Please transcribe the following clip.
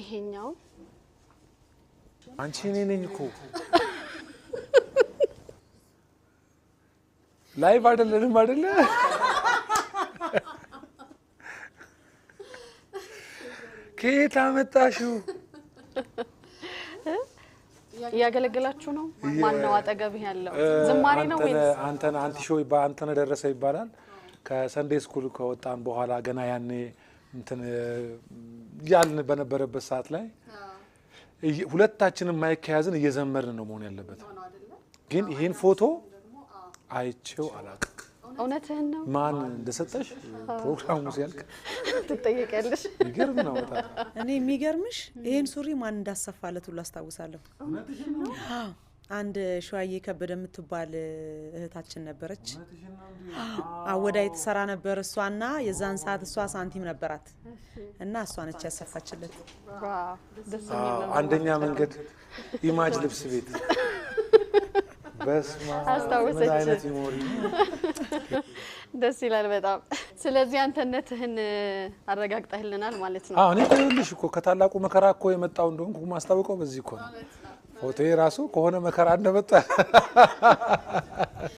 ይሄኛው አንቺ ነኝ እኮ ላይቭ አይደለም አይደለ ከየት አመጣሽው ያገለግላችሁ ነው ማን ነው አጠገብህ ያለው ዝማሬ ነው ወይስ አንተ ሾይ በአንተ ነው ደረሰ ይባላል ከሰንዴ ስኩል ከወጣን በኋላ ገና ያኔ እንትን ያልን በነበረበት ሰዓት ላይ ሁለታችንም ማይክ ያዘን እየዘመርን ነው መሆን ያለበት ግን ይሄን ፎቶ አይቼው አላውቅም እውነትህን ነው ማን እንደሰጠሽ ፕሮግራሙ ሲያልቅ ትጠየቂያለሽ ይገርም ነው በጣም እኔ የሚገርምሽ ይሄን ሱሪ ማን እንዳሰፋለት ሁሉ አስታውሳለሁ አንድ ሸዋዬ ከበደ የምትባል እህታችን ነበረች አወዳይ ተሰራ ነበር እሷና የዛን ሰዓት እሷ ሳንቲም ነበራት እና እሷ ነች ያሰፋችለት ዋው ደስ የሚል አንደኛ መንገድ ኢማጅ ልብስ ቤት በስማ አስታውሰች አይነት ይሞሪ ደስ ይላል በጣም ስለዚህ አንተነትህን አረጋግጠህልናል ማለት ነው እኔ ተይልሽ እኮ ከታላቁ መከራ እኮ የመጣው እንደሆንኩ ማስታወቀው በዚህ እኮ ነው ፎቶዬ ራሱ ከሆነ መከራ እንደመጣ